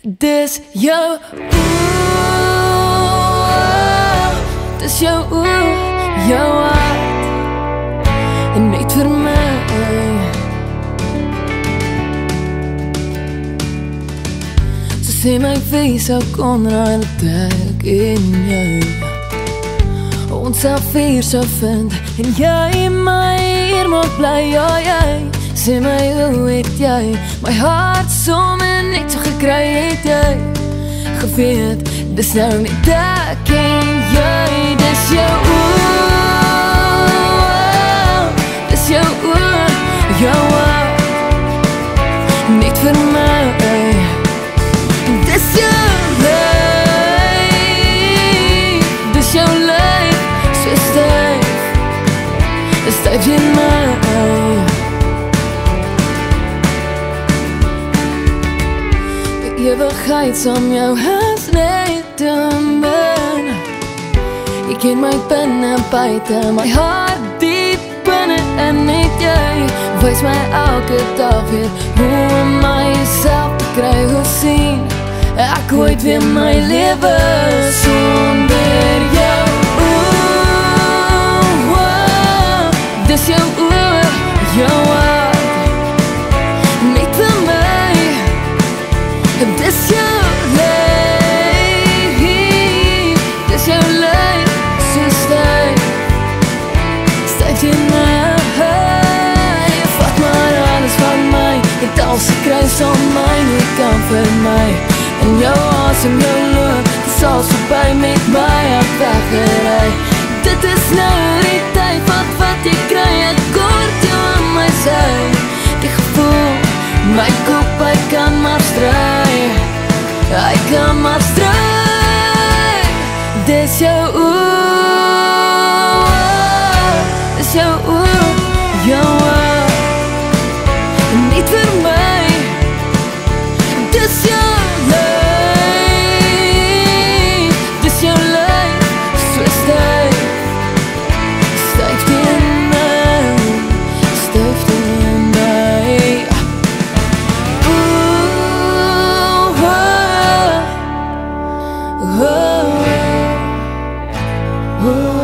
Dis jou dis jou jou hart en net vir my. Ze sê my wees sou kon raai dat ek en jou ons self hier sou vind en jy my hier moet bly, ja jy. Sê my hoe het jy my hart sommer net so gekry, het jy geweet, dis nou net ek en jy. Dis jou dis jou jou net vir my. Dis jou lyf, dis jou lyf, so styf in my. Ewigheid saam jou is net een min. Jy ken my binne buite, my hart diep binne en net jy wys my elke dag weer hoe om myself te kry, hoe sien ek ooit weer my lewe sonder jou. Dis jou jou net vir my. Dis jou lyf, dis jou lyf, so styf in my. Vat maar alles van my, het als ek kry sal my nie kan vir my. En jou asem, jou loop, dis als voorbij met my af weggery. Dit is nou die tyd, wat jy kry, ek kort jou aan my sy. Die gevoel, my kop, hy kan maar stry, hy kan maar stry. Dis jou dis jou jou niet vir my. Dis jou lyf, dis jou lyf, so styf in my, styf in my. Oh